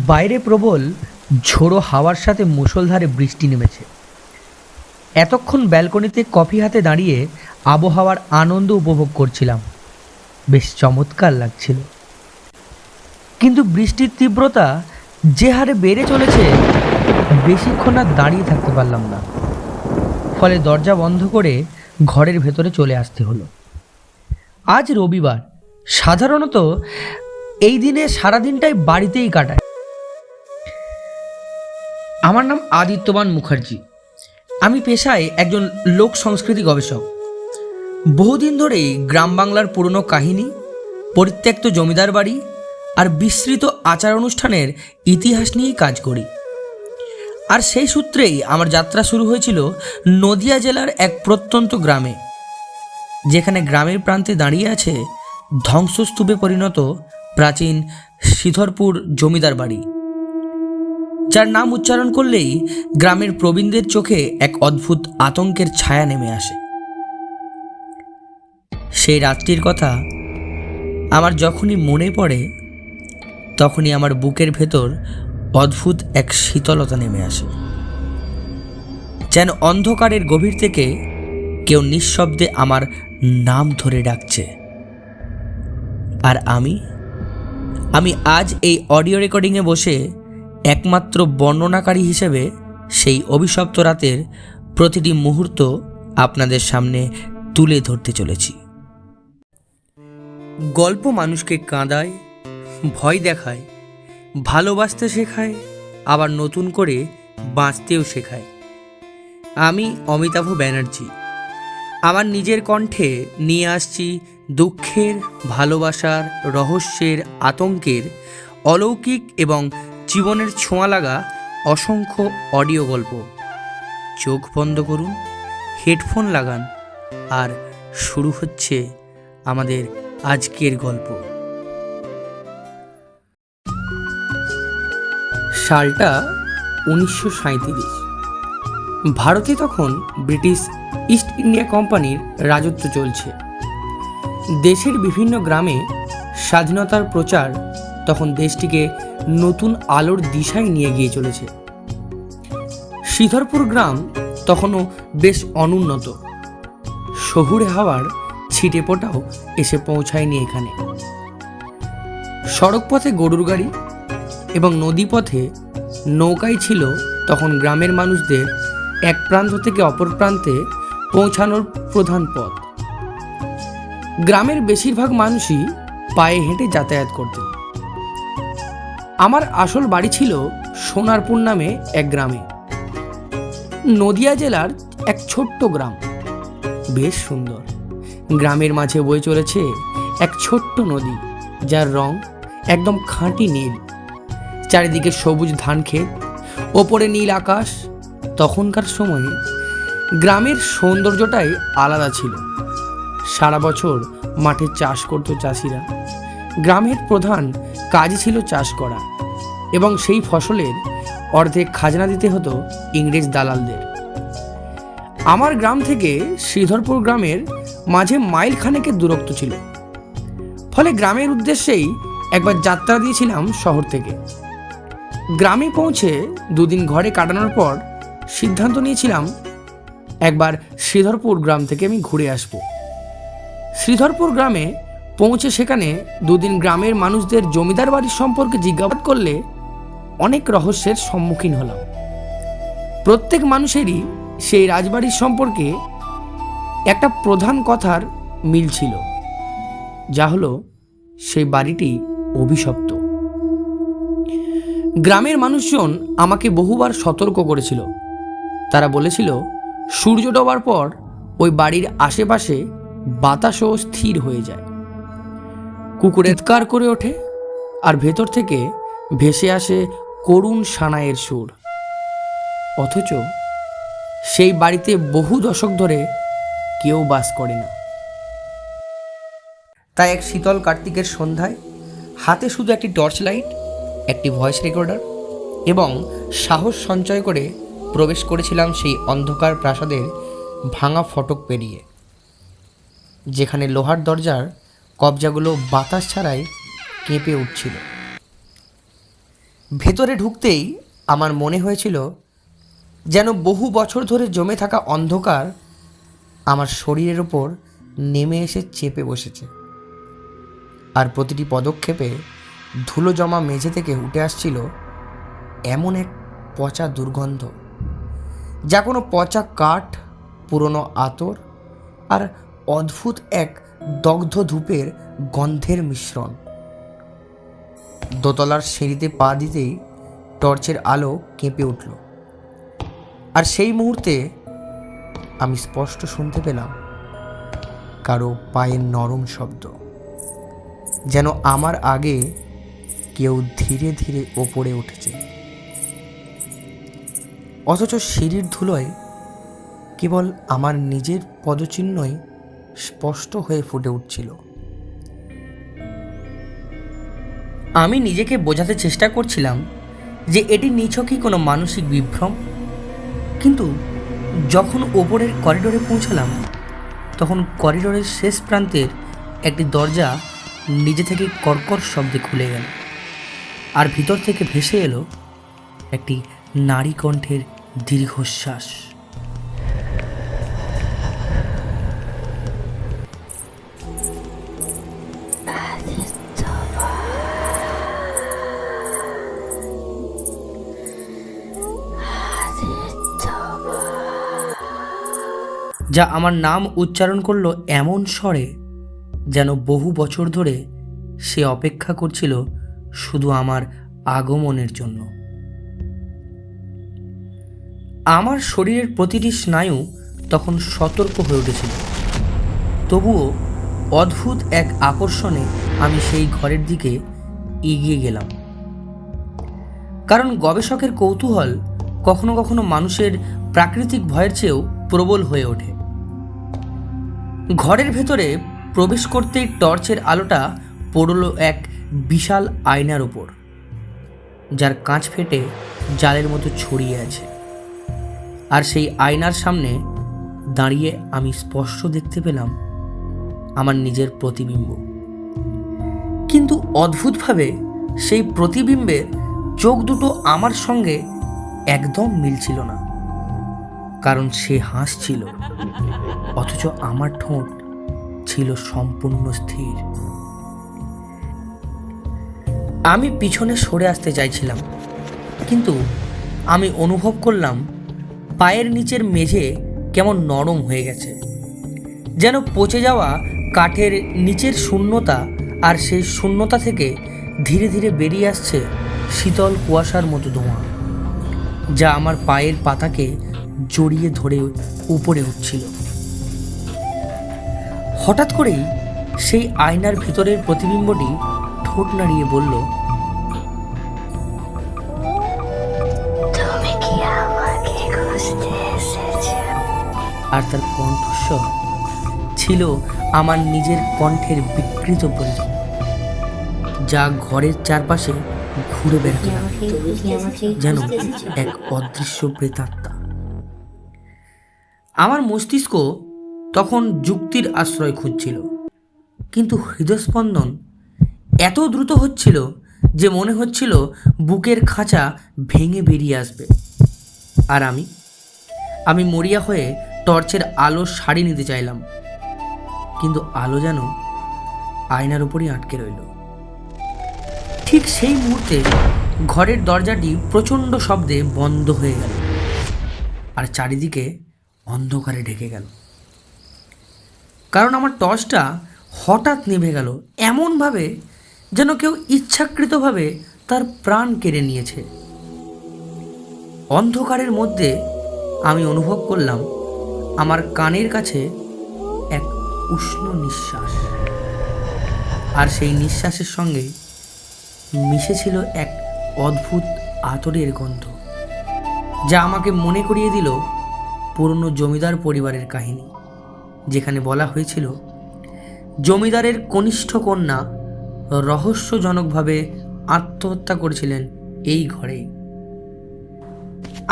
বাইরে প্রবল ঝোড়ো হাওয়ার সাথে মুষলধারে বৃষ্টি নেমেছে। এতক্ষণ ব্যালকনিতে কফি হাতে দাঁড়িয়ে আবহাওয়ার আনন্দ উপভোগ করছিলাম। বেশ চমৎকার লাগছিল। কিন্তু বৃষ্টির তীব্রতা যে হারে বেড়ে চলেছে, বেশিক্ষণ আর দাঁড়িয়ে থাকতে পারলাম না। ফলে দরজা বন্ধ করে ঘরের ভেতরে চলে আসতে হলো। আজ রবিবার, সাধারণত এই দিনে সারাদিনটাই বাড়িতেই কাটায়। আমার নাম আদিত্যবান মুখার্জি। আমি পেশায় একজন লোক সংস্কৃতি গবেষক। বহুদিন ধরেই গ্রাম বাংলার পুরনো কাহিনী, পরিত্যক্ত জমিদার বাড়ি আর বিস্তৃত আচার অনুষ্ঠানের ইতিহাস নিয়েই কাজ করি। আর সেই সূত্রেই আমার যাত্রা শুরু হয়েছিল নদিয়া জেলার এক প্রত্যন্ত গ্রামে, যেখানে গ্রামের প্রান্তে দাঁড়িয়ে আছে ধ্বংসস্তূপে পরিণত প্রাচীন শ্রীধরপুর জমিদার বাড়ি, যার নাম উচ্চারণ করলেই গ্রামের প্রবীণদের চোখে এক অদ্ভুত আতঙ্কের ছায়া নেমে আসে। সেই রাতটির কথা আমার যখনই মনে পড়ে, তখনই আমার বুকের ভেতর অদ্ভুত এক শীতলতা নেমে আসে, যেন অন্ধকারের গভীর থেকে কেউ নিঃশব্দে আমার নাম ধরে ডাকছে। আর আমি আজ এই অডিও রেকর্ডিংয়ে বসে একমাত্র বর্ণনাকারী হিসেবে সেই অভিশপ্ত রাতের প্রতিটি মুহূর্ত আপনাদের সামনে তুলে ধরতে চলেছি। গল্প মানুষকে কাঁদায়, ভয় দেখায়, ভালোবাসতে শেখায়, আবার নতুন করে বাঁচতেও শেখায়। আমি অমিতাভ ব্যানার্জি আমার নিজের কণ্ঠে নিয়ে আসছি দুঃখের, ভালোবাসার, রহস্যের, আতঙ্কের, অলৌকিক এবং জীবনের ছোঁয়া লাগা অসংখ্য অডিও গল্প। চোখ বন্ধ করুন, হেডফোন লাগান, আর শুরু হচ্ছে আমাদের আজকের গল্প। সালটা 1937। ভারতে তখন ব্রিটিশ ইস্ট ইন্ডিয়া কোম্পানির রাজত্ব চলছে। দেশের বিভিন্ন গ্রামে স্বাধীনতার প্রচার তখন দেশটিকে নতুন আলোর দিশায় নিয়ে গিয়ে চলেছে। শ্রীধরপুর গ্রাম তখনও বেশ অনুন্নত। শহুরে হাওয়ার ছিটে ফোঁটাও এসে পৌঁছায়নি এখানে। সড়কপথে গরুর গাড়ি এবং নদীপথে নৌকাই ছিল তখন গ্রামের মানুষদের এক প্রান্ত থেকে অপর প্রান্তে পৌঁছানোর প্রধান পথ। গ্রামের বেশিরভাগ মানুষই পায়ে হেঁটে যাতায়াত করতেন। আমার আসল বাড়ি ছিল সোনারপুর নামে এক গ্রামে। নদিয়া জেলার এক ছোট্ট গ্রাম, বেশ সুন্দর। গ্রামের মাঝে বয়ে চলেছে এক ছোট্ট নদী, যার রং একদম খাঁটি নীল। চারিদিকে সবুজ ধান ক্ষেত, ওপরে নীল আকাশ। তখনকার সময়ে গ্রামের সৌন্দর্যটাই আলাদা ছিল। সারা বছর মাঠে চাষ করত চাষিরা। গ্রামের প্রধান কাজই ছিল চাষ করা, এবং সেই ফসলের অর্ধেক খাজনা দিতে হতো ইংরেজ দালালদের। আমার গ্রাম থেকে শ্রীধরপুর গ্রামের মাঝে মাইল খানেকের দূরত্ব ছিল। ফলে গ্রামের উদ্দেশ্যেই একবার যাত্রা দিয়েছিলাম শহর থেকে। গ্রামে পৌঁছে দুদিন ঘরে কাটানোর পর সিদ্ধান্ত নিয়েছিলাম একবার শ্রীধরপুর গ্রাম থেকে আমি ঘুরে আসব। শ্রীধরপুর গ্রামে পৌঁছে সেখানে দুদিন গ্রামের মানুষদের জমিদার বাড়ির সম্পর্কে জিজ্ঞাসাবাদ করলে অনেক রহস্যের সম্মুখীন হলাম। প্রত্যেক মানুষেরই সেই রাজবাড়ির সম্পর্কে একটা প্রধান কথার মিল ছিল, যা হলো সেই বাড়িটি অভিশপ্ত। গ্রামের মানুষজন আমাকে বহুবার সতর্ক করেছিল। তারা বলেছিল সূর্য ডোবার পর ওই বাড়ির আশেপাশে বাতাসও স্থির হয়ে যায়, কুকুর চিৎকার করে ওঠে, আর ভেতর থেকে ভেসে আসে করুণ সানাইয়ের সুর। অথচ সেই বাড়িতে বহু দশক ধরে কেউ বাস করে না। তাই এক শীতল কার্তিকের সন্ধ্যায় হাতে শুধু একটি টর্চ লাইট, একটি ভয়েস রেকর্ডার এবং সাহস সঞ্চয় করে প্রবেশ করেছিলাম সেই অন্ধকার প্রাসাদের ভাঙা ফটক পেরিয়ে, যেখানে লোহার দরজার কবজাগুলো বাতাস ছাড়াই কেঁপে উঠছিল। ভেতরে ঢুকতেই আমার মনে হয়েছিল যেন বহু বছর ধরে জমে থাকা অন্ধকার আমার শরীরের ওপর নেমে এসে চেপে বসেছে। আর প্রতিটি পদক্ষেপে ধুলো জমা মেঝে থেকে উঠে আসছিল এমন এক পচা দুর্গন্ধ, যা কোনো পচা কাঠ, পুরনো আতর আর অদ্ভুত এক দগ্ধ ধূপের গন্ধের মিশ্রণ। দোতলার সিঁড়িতে পা দিতেই টর্চের আলো কেঁপে উঠল, আর সেই মুহূর্তে আমি স্পষ্ট শুনতে পেলাম কারো পায়ের নরম শব্দ, যেন আমার আগে কেউ ধীরে ধীরে ওপরে উঠেছে। অথচ সিঁড়ির ধুলোয় কেবল আমার নিজের পদচিহ্নই স্পষ্ট হয়ে ফুটে উঠছিল। আমি নিজেকে বোঝাতে চেষ্টা করছিলাম যে এটি নিছকই কোনো মানসিক বিভ্রম, কিন্তু যখন ওপরের করিডোরে পৌঁছালাম তখন করিডোরের শেষ প্রান্তের একটি দরজা নিজে থেকে কর্কর শব্দে খুলে গেল, আর ভিতর থেকে ভেসে এলো একটি নারী কণ্ঠের দীর্ঘশ্বাস। যা আমার নাম উচ্চারণ করলো এমন স্বরে যেন বহু বছর ধরে সে অপেক্ষা করছিল শুধু আমার আগমনের জন্য। আমার শরীরের প্রতিটি স্নায়ু তখন সতর্ক হয়ে উঠেছিল, তবুও অদ্ভুত এক আকর্ষণে আমি সেই ঘরের দিকে এগিয়ে গেলাম। কারণ গবেষকের কৌতূহল কখনো কখনো মানুষের প্রাকৃতিক ভয়ের চেয়েও প্রবল হয়ে ওঠে। ঘরের ভেতরে প্রবেশ করতেই টর্চের আলোটা পড়ল এক বিশাল আয়নার ওপর, যার কাঁচ ফেটে জালের মতো ছড়িয়ে আছে। আর সেই আয়নার সামনে দাঁড়িয়ে আমি স্পষ্ট দেখতে পেলাম আমার নিজের প্রতিবিম্ব। কিন্তু অদ্ভুতভাবে সেই প্রতিবিম্বের চোখ দুটো আমার সঙ্গে একদম মিলছিল না, কারণ সে হাসছিল, অথচ আমার ঠোঁট ছিল সম্পূর্ণ স্থির। আমি পিছনে সরে আসতে চাইছিলাম, কিন্তু আমি অনুভব করলাম পায়ের নিচের মেঝে কেমন নরম হয়ে গেছে, যেন পচে যাওয়া কাঠের নিচের শূন্যতা, আর সেই শূন্যতা থেকে ধীরে ধীরে বেরিয়ে আসছে শীতল কুয়াশার মতো ধোঁয়া, যা আমার পায়ের পাতাকে জড়িয়ে ধরে উপরে উঠছিল। হঠাৎ করেই সেই আয়নার ভিতরের প্রতিবিম্বটি ঠোঁট নাড়িয়ে বলল, আর তার কণ্ঠস্বর ছিল আমার নিজের কণ্ঠের বিকৃত পরিচয়, যা ঘরের চারপাশে ঘুরে বেড়াতে যেন এক অদৃশ্য প্রেতাত্মা। আমার মস্তিষ্ক তখন যুক্তির আশ্রয় খুঁজছিল, কিন্তু হৃদস্পন্দন এত দ্রুত হচ্ছিল যে মনে হচ্ছিল বুকের খাঁচা ভেঙে বেরিয়ে আসবে। আর আমি মরিয়া হয়ে টর্চের আলো সারি নিতে চাইলাম, কিন্তু আলো যেন আয়নার উপরই আটকে রইল। ঠিক সেই মুহূর্তে ঘরের দরজাটি প্রচণ্ড শব্দে বন্ধ হয়ে গেল, আর চারিদিকে অন্ধকারে ঢেকে গেল। কারণ আমার টর্চটা হঠাৎ নিভে গেল এমনভাবে যেন কেউ ইচ্ছাকৃতভাবে তার প্রাণ কেড়ে নিয়েছে। অন্ধকারের মধ্যে আমি অনুভব করলাম আমার কানের কাছে এক উষ্ণ নিঃশ্বাস, আর সেই নিঃশ্বাসের সঙ্গে মিশেছিল এক অদ্ভুত আতরের গন্ধ, যা আমাকে মনে করিয়ে দিল পুরনো জমিদার পরিবারের কাহিনী, যেখানে বলা হয়েছিল জমিদারের কনিষ্ঠ কন্যা রহস্যজনকভাবে আত্মহত্যা করেছিলেন এই ঘরেই।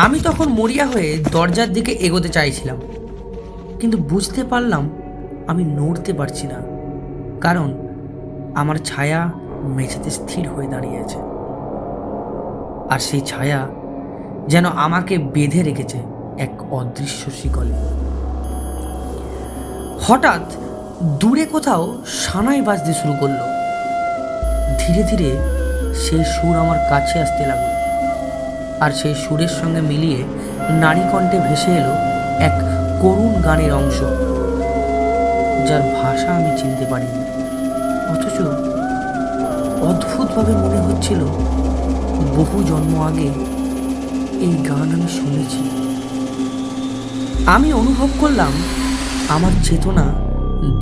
আমি তখন মরিয়া হয়ে দরজার দিকে এগোতে চাইছিলাম, কিন্তু বুঝতে পারলাম আমি নড়তে পারছি না, কারণ আমার ছায়া মেঝেতে স্থির হয়ে দাঁড়িয়ে আছে। আর সেই ছায়া যেন আমাকে বেঁধে রেখেছে এক অদৃশ্য শিকলে। হঠাৎ দূরে কোথাও সানাই বাজতে শুরু করলো। ধীরে ধীরে সেই সুর আমার কাছে আসতে লাগলো, আর সেই সুরের সঙ্গে মিলিয়ে নারী কণ্ঠে ভেসে এলো এক করুণ গানের অংশ, যার ভাষা আমি চিনতে পারিনি। অথচ অদ্ভুতভাবে মনে হচ্ছিল বহু জন্ম আগে এই গান আমি শুনেছি। আমি অনুভব করলাম আমার চেতনা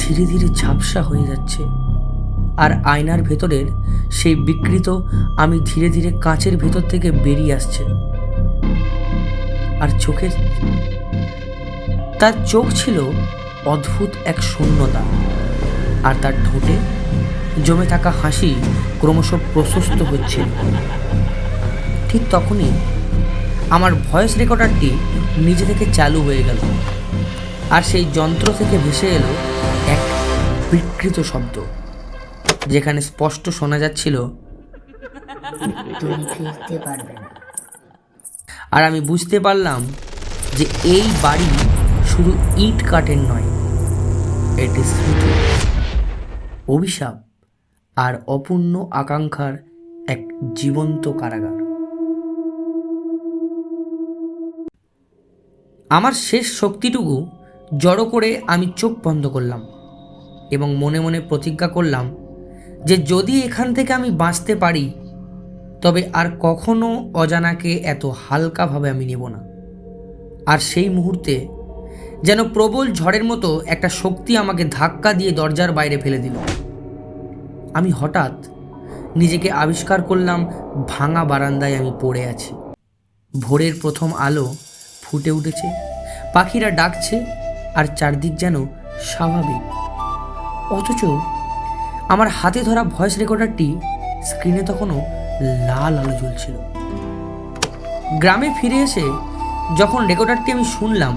ধীরে ধীরে ঝাপসা হয়ে যাচ্ছে, আর আয়নার ভেতরের সেই বিকৃত আমি ধীরে ধীরে কাঁচের ভেতর থেকে বেরিয়ে আসছে। আর তার চোখ ছিল অদ্ভুত এক শূন্যতা, আর তার ঠোঁটে জমে থাকা হাসি ক্রমশ প্রশস্ত হচ্ছিল। ঠিক তখনই আমার ভয়েস রেকর্ডারটি নিজে থেকে চালু হয়ে গেল, আর সেই যন্ত্র থেকে ভেসে এলো এক বিকৃত শব্দ, যেখানে স্পষ্ট শোনা যাচ্ছিল, তুমি ফিরতে পারবে না। আর আমি বুঝতে পারলাম যে এই বাড়ি শুধু ইট কাঠের নয়, এটি স্মৃতি, অভিশাপ আর অপূর্ণ আকাঙ্ক্ষার এক জীবন্ত কারাগার। আমার শেষ শক্তিটুকু জড়ো করে আমি চোখ বন্ধ করলাম এবং মনে মনে প্রতিজ্ঞা করলাম যে যদি এখান থেকে আমি বাঁচতে পারি, তবে আর কখনো অজানাকে এত হালকাভাবে আমি নেব না। আর সেই মুহূর্তে যেন প্রবল ঝড়ের মতো একটা শক্তি আমাকে ধাক্কা দিয়ে দরজার বাইরে ফেলে দিল। আমি হঠাৎ নিজেকে আবিষ্কার করলাম ভাঙা বারান্দায় আমি পড়ে আছি। ভোরের প্রথম আলো ফুটে উঠেছে, পাখিরা ডাকছে, আর চারদিক যেন স্বাভাবিক। অথচ আমার হাতে ধরা ভয়েস রেকর্ডারটি স্ক্রিনে তখনও লাল আলো জ্বলছিল। গ্রামে ফিরে এসে যখন রেকর্ডারটি আমি শুনলাম,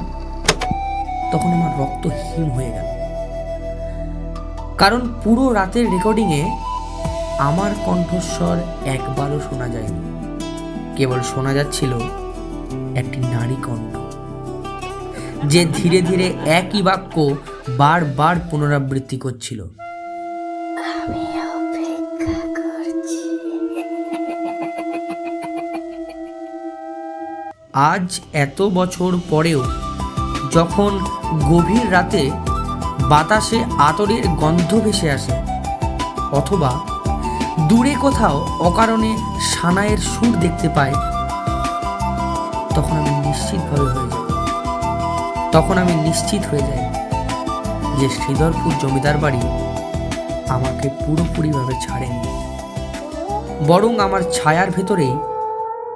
তখন আমার রক্ত হিম হয়ে গেল, কারণ পুরো রাতের রেকর্ডিংয়ে আমার কণ্ঠস্বর একবারও শোনা যায়নি। কেবল শোনা যাচ্ছিল একটি নারী কণ্ঠ, যে ধীরে ধীরে একই বাক্য বারবার পুনরাবৃত্তি করছিল, আমি অপেক্ষা করছি। আজ এত বছর পরেও যখন গভীর রাতে বাতাসে আতরের গন্ধ ভেসে আসে, অথবা দূরে কোথাও অকারণে সানাইয়ের সুর দেখতে পাই, তখন আমি নিশ্চিত হয়ে যাই যে শ্রীধরপুর জমিদার বাড়ি আমাকে পুরোপুরিভাবে ছাড়েনি, বরং আমার ছায়ার ভেতরেই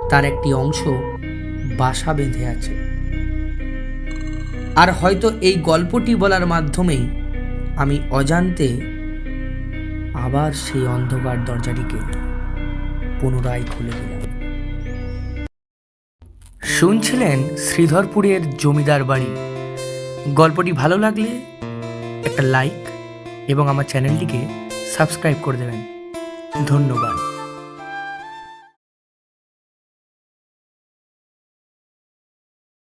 তার একটি অংশ বাসা বেঁধে আছে। আর হয়তো এই গল্পটি বলার মাধ্যমেই আমি অজান্তে আবার সেই অন্ধকার দরজাটিকে পুনরায় খুলে দিলাম। শুনছিলেন শ্রীধরপুরের জমিদার বাড়ি। গল্পটি ভালো লাগলে একটা লাইক এবং আমার চ্যানেলটিকে সাবস্ক্রাইব করে দেবেন। ধন্যবাদ।